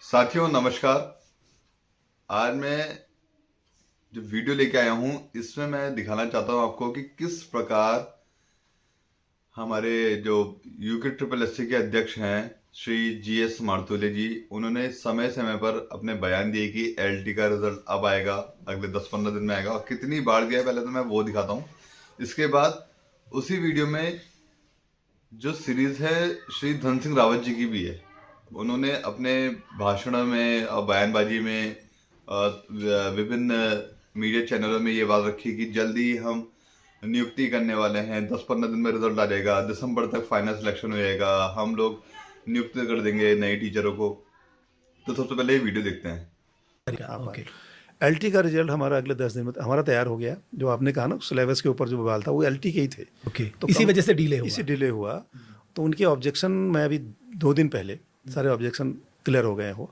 साथियों नमस्कार। आज मैं जो वीडियो लेके आया हूँ इसमें मैं दिखाना चाहता हूँ आपको कि किस प्रकार हमारे जो यूके ट्रिपल एससी के अध्यक्ष हैं श्री जीएस मारतोले जी, उन्होंने समय समय पर अपने बयान दिए कि एलटी का रिजल्ट अब आएगा, अगले 10-15 दिन में आएगा। और कितनी बार दिया है पहले तो मैं वो दिखाता हूँ। इसके बाद उसी वीडियो में जो सीरीज है श्री धन सिंह रावत जी की भी है। उन्होंने अपने भाषणों में और बयानबाजी में विभिन्न मीडिया चैनलों में ये बात रखी कि जल्दी हम नियुक्ति करने वाले हैं, 10-15 दिन में रिजल्ट आ जाएगा, दिसंबर तक फाइनल सिलेक्शन हो जाएगा, हम लोग नियुक्त कर देंगे नए टीचरों को। तो सबसे पहले ये वीडियो देखते हैं। ओके। एलटी का रिजल्ट हमारा अगले 10 दिन में हमारा तैयार हो गया। जो आपने कहा ना सिलेबस के ऊपर जो बवाल था वो एलटी के ही थे। ओके। तो इसी वजह से डिले हुआ। तो उनके ऑब्जेक्शन मैं अभी 2 दिन पहले सारे ऑब्जेक्शन क्लियर हो गए हो।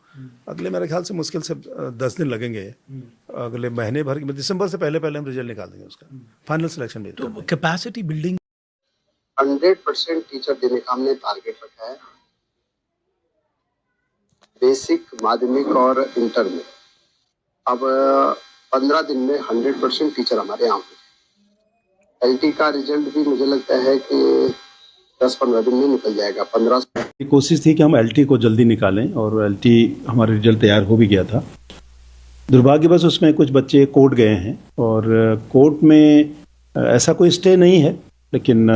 अगले मेरे ख्याल से मुश्किल से 10 दिन लगेंगे। अगले महीने भर दिसंबर से पहले हम रिजल्ट निकाल देंगे उसका फाइनल सिलेक्शन में। तो कैपेसिटी बिल्डिंग 100% टीचर देने का हमने टारगेट रखा है, बेसिक, माध्यमिक और इंटर में। अब 15 दिन में 100% टीचर हमारे यहाँ होंगे। एलटी का रिजल्ट भी मुझे लगता है कि 10-15 दिन में निकल जाएगा। 15 कोशिश थी कि हम एलटी को जल्दी निकालें और एलटी हमारा रिजल्ट तैयार हो भी गया था। दुर्भाग्यवश उसमें कुछ बच्चे कोर्ट गए हैं और कोर्ट में ऐसा कोई स्टे नहीं है, लेकिन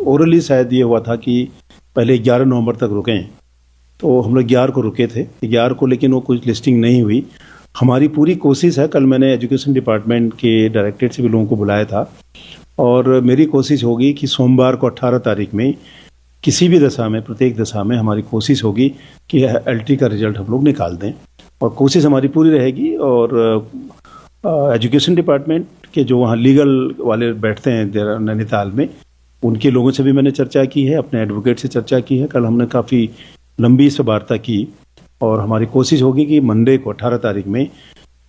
ओरली शायद ये हुआ था कि पहले 11 नवंबर तक रुकें। तो हम लोग 11 को रुके थे, 11 को, लेकिन वो कुछ लिस्टिंग नहीं हुई। हमारी पूरी कोशिश है, कल मैंने एजुकेशन डिपार्टमेंट के डायरेक्टरेट से भी लोगों को बुलाया था और मेरी कोशिश होगी कि सोमवार को 18 तारीख में किसी भी दशा में, प्रत्येक दशा में हमारी कोशिश होगी कि एलटी का रिजल्ट हम लोग निकाल दें। और कोशिश हमारी पूरी रहेगी। और एजुकेशन डिपार्टमेंट के जो वहाँ लीगल वाले बैठते हैं नैनीताल में, उनके लोगों से भी मैंने चर्चा की है, अपने एडवोकेट से चर्चा की है। कल हमने काफ़ी लंबी इस वार्ता की और हमारी कोशिश होगी कि मंडे को 18 तारीख में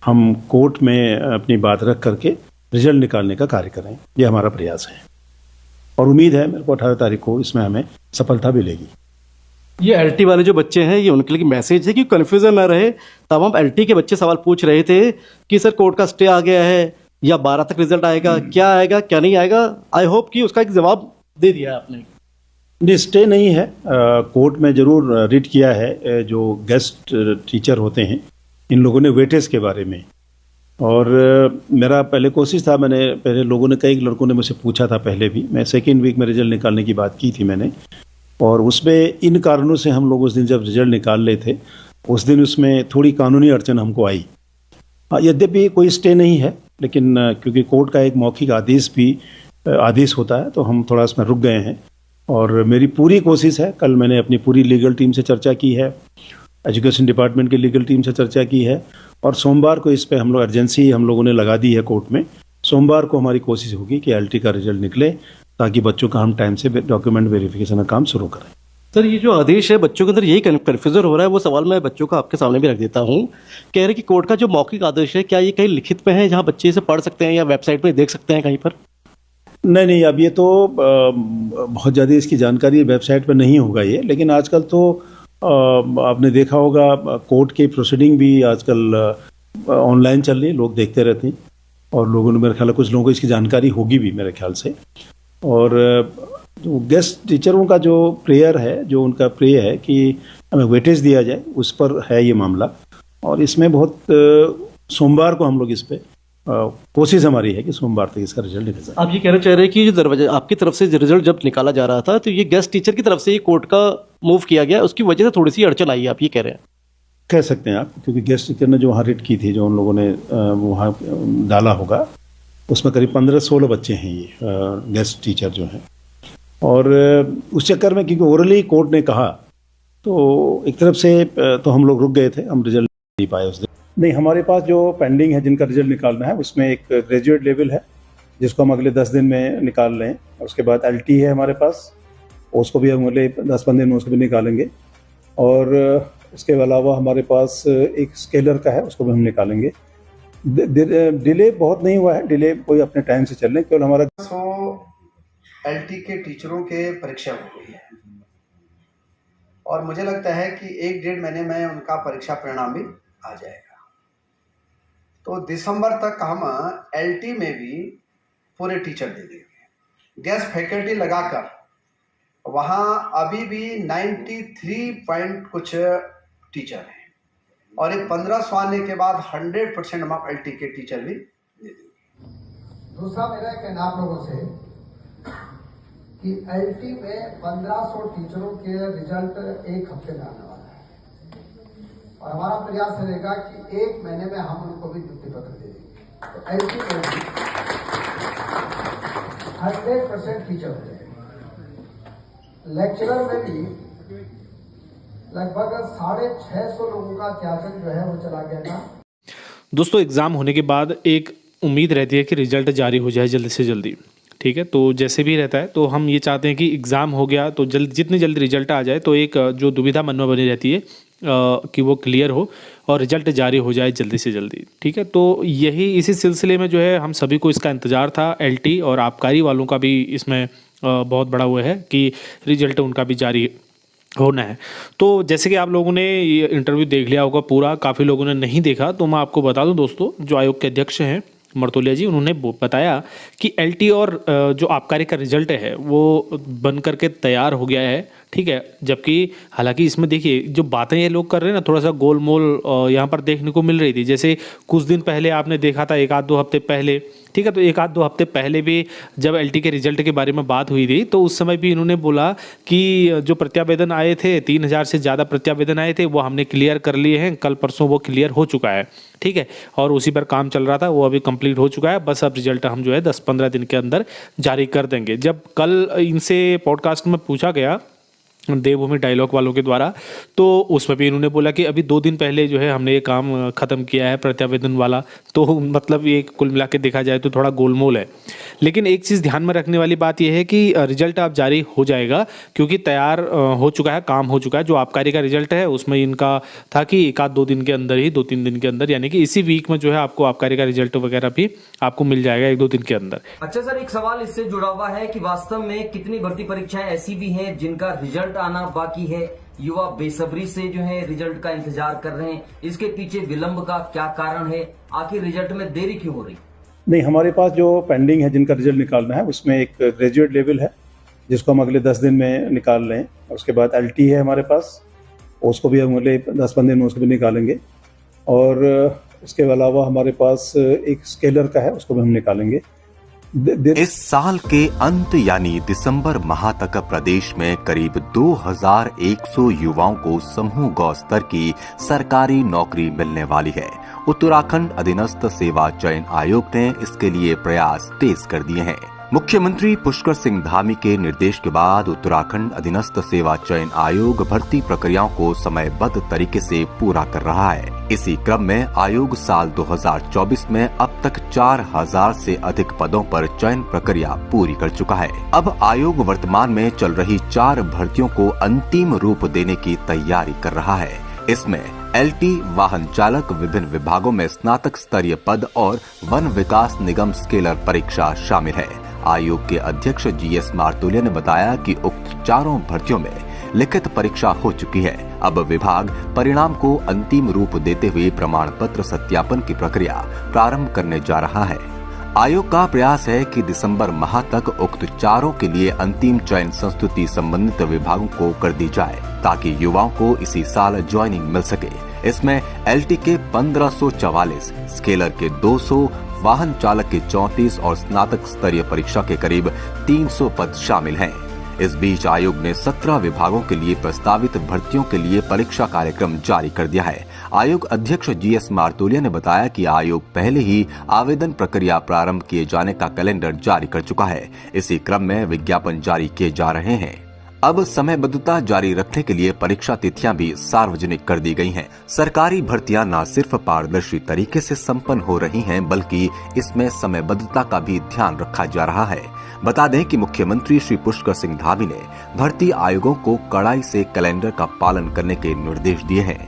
हम कोर्ट में अपनी बात रख करके रिजल्ट निकालने का कार्य करें। ये हमारा प्रयास है और उम्मीद है मेरे को 18 तारीख को इसमें हमें सफलता मिलेगी। ये एलटी वाले जो बच्चे हैं, ये उनके लिए मैसेज है कि कन्फ्यूजन ना रहे। तब हम एलटी के बच्चे सवाल पूछ रहे थे कि सर कोर्ट का स्टे आ गया है या 12 तक रिजल्ट आएगा, क्या आएगा क्या नहीं आएगा। आई होप कि उसका एक जवाब दे दिया है आपने। नहीं, स्टे नहीं है। कोर्ट में जरूर रिट किया है। जो गेस्ट टीचर होते हैं, इन लोगों ने वेटेज के बारे में, और मेरा पहले कोशिश था, मैंने पहले लोगों ने, कई लड़कों ने मुझसे पूछा था पहले भी, मैं सेकेंड वीक में रिजल्ट निकालने की बात की थी मैंने। और उसमें इन कारणों से हम लोग उस दिन जब रिजल्ट निकाल रहे थे, उस दिन उसमें थोड़ी कानूनी अड़चन हमको आई। यद्यपि कोई स्टे नहीं है, लेकिन क्योंकि कोर्ट का एक मौखिक आदेश होता है, तो हम थोड़ा इसमें रुक गए हैं। और मेरी पूरी कोशिश है, कल मैंने अपनी पूरी लीगल टीम से चर्चा की है, एजुकेशन डिपार्टमेंट की लीगल टीम से चर्चा की है, और सोमवार को इस पे हम लोग अर्जेंसी हम लोगों ने लगा दी है कोर्ट में। सोमवार को हमारी कोशिश होगी कि एलटी का रिजल्ट निकले, ताकि बच्चों का हम टाइम से डॉक्यूमेंट वेरिफिकेशन का काम शुरू करें। सर, ये जो आदेश है, बच्चों के अंदर यही कन्फ्यूजन हो रहा है। वो सवाल मैं बच्चों का आपके सामने भी रख देता हूँ। कह रहे कि कोर्ट का जो मौखिक आदेश है, क्या ये कहीं लिखित में है जहाँ बच्चे इसे पढ़ सकते हैं या वेबसाइट में देख सकते हैं कहीं पर? नहीं, अब ये तो बहुत ज़्यादा इसकी जानकारी वेबसाइट पर नहीं होगा ये, लेकिन आजकल तो आपने देखा होगा कोर्ट की प्रोसीडिंग भी आजकल ऑनलाइन चल रही है, लोग देखते रहते हैं। और लोगों ने, मेरे ख्याल कुछ लोगों को इसकी जानकारी होगी भी मेरे ख्याल से। और जो गेस्ट टीचरों का जो प्रेयर है, जो उनका प्रे है कि हमें वेटेज दिया जाए, उस पर है ये मामला। और इसमें बहुत सोमवार को हम लोग इस पर कोशिश हमारी है कि सोमवार तक इसका रिजल्ट निकल जाए। आप ये कहना चाह रहे हैं कि जो दरवाजा आपकी तरफ से रिजल्ट जब निकाला जा रहा था, तो ये गेस्ट टीचर की तरफ से ये कोर्ट का मूव किया गया, उसकी वजह से थोड़ी सी अड़चन आई है, आप ये कह रहे हैं? कह सकते हैं आप, क्योंकि गेस्ट टीचर ने जो वहाँ रिट की थी, जो उन लोगों ने वहाँ डाला होगा, उसमें करीब 15-16 बच्चे हैं ये गेस्ट टीचर जो हैं। और उस चक्कर में क्योंकि ओरली कोर्ट ने कहा, तो एक तरफ से तो हम लोग रुक गए थे, हम रिजल्ट नहीं पाए उस दिन। नहीं, हमारे पास जो पेंडिंग है, जिनका रिजल्ट निकालना है, उसमें एक ग्रेजुएट लेवल है जिसको हम अगले 10 दिन में निकाल रहे हैं। और उसके बाद एलटी है हमारे पास, उसको भी हम अगले 10-15 दिन में उसको भी निकालेंगे। और इसके अलावा हमारे पास एक स्केलर का है, उसको भी हम निकालेंगे। डिले बहुत नहीं हुआ है, डिले कोई अपने टाइम से चल रहे, केवल हमारा 100 एलटी के टीचरों के परीक्षा हो गई है। और मुझे लगता है कि 1-1.5 महीने में उनका परीक्षा परिणाम भी आ जाएगा। तो दिसंबर तक हम एलटी में भी पूरे टीचर दे देंगे। गेस्ट फैकल्टी लगाकर वहाँ अभी भी 93 पॉइंट कुछ टीचर हैं और ये 1500 आने के बाद 100% हम एलटी के टीचर भी दे देंगे। दूसरा मेरा कहना आप लोगों से कि एलटी में 1500 टीचरों के रिजल्ट एक हफ्ते में आने वाला है और हमारा प्रयास रहेगा कि 1 महीने में हम उनको भी नियुक्ति पत्र दे देंगे। तो एलटी में भी 100% टीचर हो जाएंगे। लेक्चरर में भी लगभग 650 लोगों का त्यागन जो है वो चला गया था। दोस्तों, एग्ज़ाम होने के बाद एक उम्मीद रहती है कि रिजल्ट जारी हो जाए जल्दी से जल्दी, ठीक है। तो जैसे भी रहता है तो हम ये चाहते हैं कि एग्ज़ाम हो गया तो जितनी जल्दी रिजल्ट आ जाए, तो एक जो दुविधा मन में बनी रहती है कि वो क्लियर हो और रिजल्ट जारी हो जाए जल्दी से जल्दी, ठीक है। तो यही इसी सिलसिले में जो है हम सभी को इसका इंतज़ार था। एलटी और आबकारी वालों का भी इसमें बहुत बड़ा वो है कि रिजल्ट उनका भी जारी होना है। तो जैसे कि आप लोगों ने ये इंटरव्यू देख लिया होगा पूरा, काफ़ी लोगों ने नहीं देखा, तो मैं आपको बता दूं दोस्तों, जो आयोग के अध्यक्ष हैं मर्तोलिया जी, उन्होंने बताया कि एलटी और जो आबकारी का रिजल्ट है वो बन करके तैयार हो गया है, ठीक है। जबकि हालांकि इसमें देखिए जो बातें ये लोग कर रहे हैं ना, थोड़ा सा गोलमोल यहाँ पर देखने को मिल रही थी। जैसे कुछ दिन पहले आपने देखा था, 1-2 हफ्ते पहले, ठीक है, तो 1-2 हफ्ते पहले भी जब एलटी के रिजल्ट के बारे में बात हुई थी तो उस समय भी इन्होंने बोला कि जो प्रत्यावेदन आए थे, 3000 से ज़्यादा प्रत्यावेदन आए थे, वो हमने क्लियर कर लिए हैं, कल परसों वो क्लियर हो चुका है, ठीक है। और उसी पर काम चल रहा था, वो अभी कंप्लीट हो चुका है। बस अब रिजल्ट हम जो है 10-15 दिन के अंदर जारी कर देंगे। जब कल इनसे पॉडकास्ट में पूछा गया देवभूमि डायलॉग वालों के द्वारा, तो उसमें भी इन्होंने बोला कि अभी 2 दिन पहले जो है हमने ये काम ख़त्म किया है प्रत्यावेदन वाला। तो मतलब ये कुल मिला के देखा जाए तो थोड़ा गोलमोल है। लेकिन एक चीज़ ध्यान में रखने वाली बात यह है कि रिजल्ट अब जारी हो जाएगा, क्योंकि तैयार हो चुका है, काम हो चुका है। जो आबकारी का रिजल्ट है उसमें इनका था कि 1-2 दिन के अंदर ही, 2-3 दिन के अंदर, यानी कि इसी वीक में जो है आपको आबकारी का रिजल्ट वगैरह भी आपको मिल जाएगा 1-2 दिन के अंदर। अच्छा सर, एक सवाल इससे जुड़ा हुआ है कि वास्तव में कितनी भर्ती परीक्षाएं ऐसी भी हैं जिनका रिजल्ट आना बाकी है, युवा बेसब्री से जो है रिजल्ट का इंतजार कर रहे हैं, इसके पीछे विलंब का क्या कारण है, आखिर रिजल्ट में देरी क्यों हो रही? नहीं, हमारे पास जो पेंडिंग है जिनका रिजल्ट निकालना है उसमें एक ग्रेजुएट लेवल है जिसको हम अगले 10 दिन में निकाल रहे हैं। उसके बाद एलटी है हमारे पास, उसको भी हम अगले 10-15 दिन में उसको भी निकालेंगे। और इसके अलावा हमारे पास एक स्केलर का है, उसको भी हम निकालेंगे। इस साल के अंत यानी दिसंबर माह तक प्रदेश में करीब 2100 युवाओं को समूह गौ स्तर की सरकारी नौकरी मिलने वाली है। उत्तराखंड अधीनस्थ सेवा चयन आयोग ने इसके लिए प्रयास तेज कर दिए हैं। मुख्यमंत्री पुष्कर सिंह धामी के निर्देश के बाद उत्तराखंड अधीनस्थ सेवा चयन आयोग भर्ती प्रक्रियाओं को समयबद्ध तरीके से पूरा कर रहा है। इसी क्रम में आयोग साल 2024 में अब तक 4000 से अधिक पदों पर चयन प्रक्रिया पूरी कर चुका है। अब आयोग वर्तमान में चल रही 4 भर्तियों को अंतिम रूप देने की तैयारी कर रहा है। इसमें एलटी, वाहन चालक, विभिन्न विभागों में स्नातक स्तरीय पद और वन विकास निगम स्केलर परीक्षा शामिल है। आयोग के अध्यक्ष जीएस मार्तोलिया ने बताया कि उक्त चारों भर्तियों में लिखित परीक्षा हो चुकी है। अब विभाग परिणाम को अंतिम रूप देते हुए प्रमाण पत्र सत्यापन की प्रक्रिया प्रारंभ करने जा रहा है। आयोग का प्रयास है कि दिसंबर माह तक उक्त चारों के लिए अंतिम चयन संस्तुति संबंधित विभागों को कर दी जाए, ताकि युवाओं को इसी साल ज्वाइनिंग मिल सके। इसमें एलटी के 1544, स्केलर के 200, वाहन चालक के 34 और स्नातक स्तरीय परीक्षा के करीब 300 पद शामिल हैं। इस बीच आयोग ने 17 विभागों के लिए प्रस्तावित भर्तियों के लिए परीक्षा कार्यक्रम जारी कर दिया है। आयोग अध्यक्ष जीएस मार्तोलिया ने बताया कि आयोग पहले ही आवेदन प्रक्रिया प्रारंभ किए जाने का कैलेंडर जारी कर चुका है। इसी क्रम में विज्ञापन जारी किए जा रहे हैं। अब समयबद्धता जारी रखने के लिए परीक्षा तिथियां भी सार्वजनिक कर दी गई हैं। सरकारी भर्तियां न सिर्फ पारदर्शी तरीके से संपन्न हो रही हैं, बल्कि इसमें समयबद्धता का भी ध्यान रखा जा रहा है। बता दें कि मुख्यमंत्री श्री पुष्कर सिंह धामी ने भर्ती आयोगों को कड़ाई से कैलेंडर का पालन करने के निर्देश दिए हैं।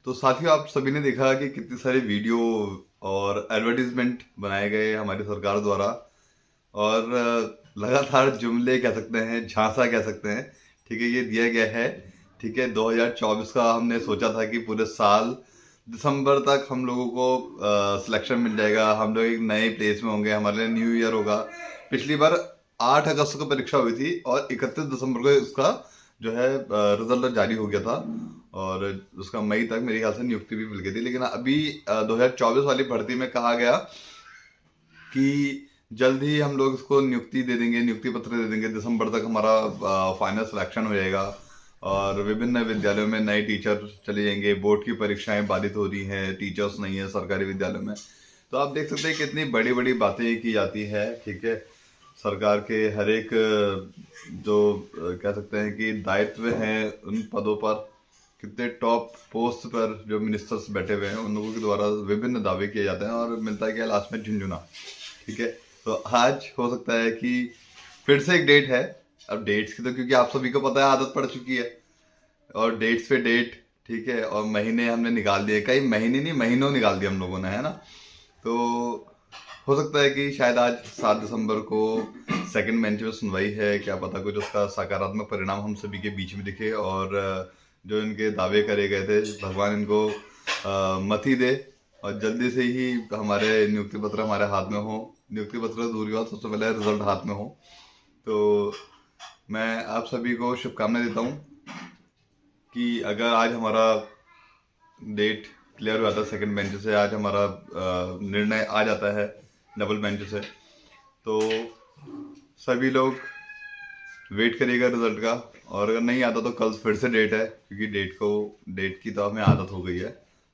तो साथियों, आप सभी ने देखा कि कितने सारे वीडियो और एडवर्टीजमेंट बनाए गए हमारी सरकार द्वारा, और लगातार जुमले कह सकते हैं, झांसा कह सकते हैं, ठीक है, ये दिया गया है। ठीक है, 2024 का हमने सोचा था कि पूरे साल दिसंबर तक हम लोगों को सिलेक्शन मिल जाएगा, हम लोग एक नए प्लेस में होंगे, हमारे लिए न्यू ईयर होगा। पिछली बार 8 अगस्त को परीक्षा हुई थी और 31 दिसंबर को उसका जो है रिजल्ट जारी हो गया था और उसका मई तक मेरे ख्याल से नियुक्ति भी मिल गई थी। लेकिन अभी 2024 वाली भर्ती में कहा गया कि जल्द ही हम लोग इसको नियुक्ति दे देंगे, नियुक्ति पत्र दे देंगे, दिसंबर तक हमारा फाइनल सिलेक्शन हो जाएगा और विभिन्न विद्यालयों में नए टीचर चले जाएंगे। बोर्ड की परीक्षाएं बाधित हो रही हैं, टीचर्स नहीं है सरकारी विद्यालयों में। तो आप देख सकते हैं कितनी बड़ी बड़ी बातें की जाती है। ठीक है, सरकार के हर एक जो कह सकते हैं कि दायित्व हैं उन पदों पर, कितने टॉप पोस्ट पर जो मिनिस्टर्स बैठे हुए हैं उन लोगों के द्वारा विभिन्न दावे किए जाते हैं और मिलता है कि लास्ट में झुंझुना। ठीक है, तो आज हो सकता है कि फिर से एक डेट है। अब डेट्स की तो क्योंकि आप सभी को पता है आदत पड़ चुकी है और डेट्स पे डेट, ठीक है, और महीने हमने निकाल दिए, कई महीने नहीं महीनों निकाल दिए हम लोगों ने, है ना। तो हो सकता है कि शायद आज 7 दिसंबर को सेकंड बेंच में सुनवाई है, क्या पता कुछ उसका सकारात्मक परिणाम हम सभी के बीच में दिखे और जो इनके दावे करे गए थे भगवान इनको मति दे और जल्दी से ही हमारे नियुक्ति पत्र हमारे हाथ में हो। नियुक्ति पत्र दूर की बात, सबसे पहले रिजल्ट हाथ में हो। तो मैं आप सभी को शुभकामनाएं देता हूँ कि अगर आज हमारा डेट क्लियर हो जाता है सेकंड बेंच से, आज हमारा निर्णय आ जाता है डबल बेंच से, तो सभी लोग वेट करिएगा रिजल्ट का। और अगर नहीं आता तो कल फिर से डेट है, क्योंकि डेट की तो हमें आदत हो गई है।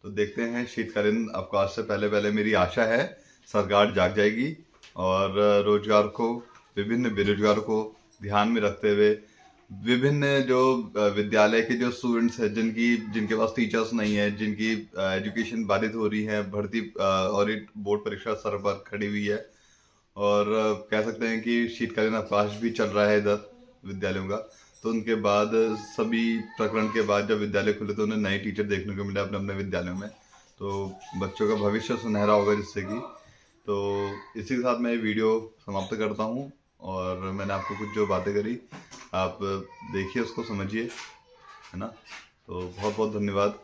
तो देखते हैं, शीतकालीन अवकाश से पहले पहले मेरी आशा है सरकार जाग जाएगी और रोजगार को, विभिन्न बेरोजगार को ध्यान में रखते हुए विभिन्न जो विद्यालय के जो स्टूडेंट्स हैं जिनके पास टीचर्स नहीं है, जिनकी एजुकेशन बाधित हो रही है, भर्ती और बोर्ड परीक्षा सर पर खड़ी हुई है और कह सकते हैं कि शीतकालीन अवकाश भी चल रहा है इधर विद्यालयों का। तो उनके बाद सभी प्रकरण के बाद जब विद्यालय खुले तो उन्हें नए टीचर देखने को मिले अपने अपने विद्यालयों में, तो बच्चों का भविष्य सुनहरा होगा जिससे कि। तो इसी के साथ मैं वीडियो समाप्त करता हूँ और मैंने आपको कुछ जो बातें करी आप देखिए, उसको समझिए, है ना। तो बहुत बहुत धन्यवाद।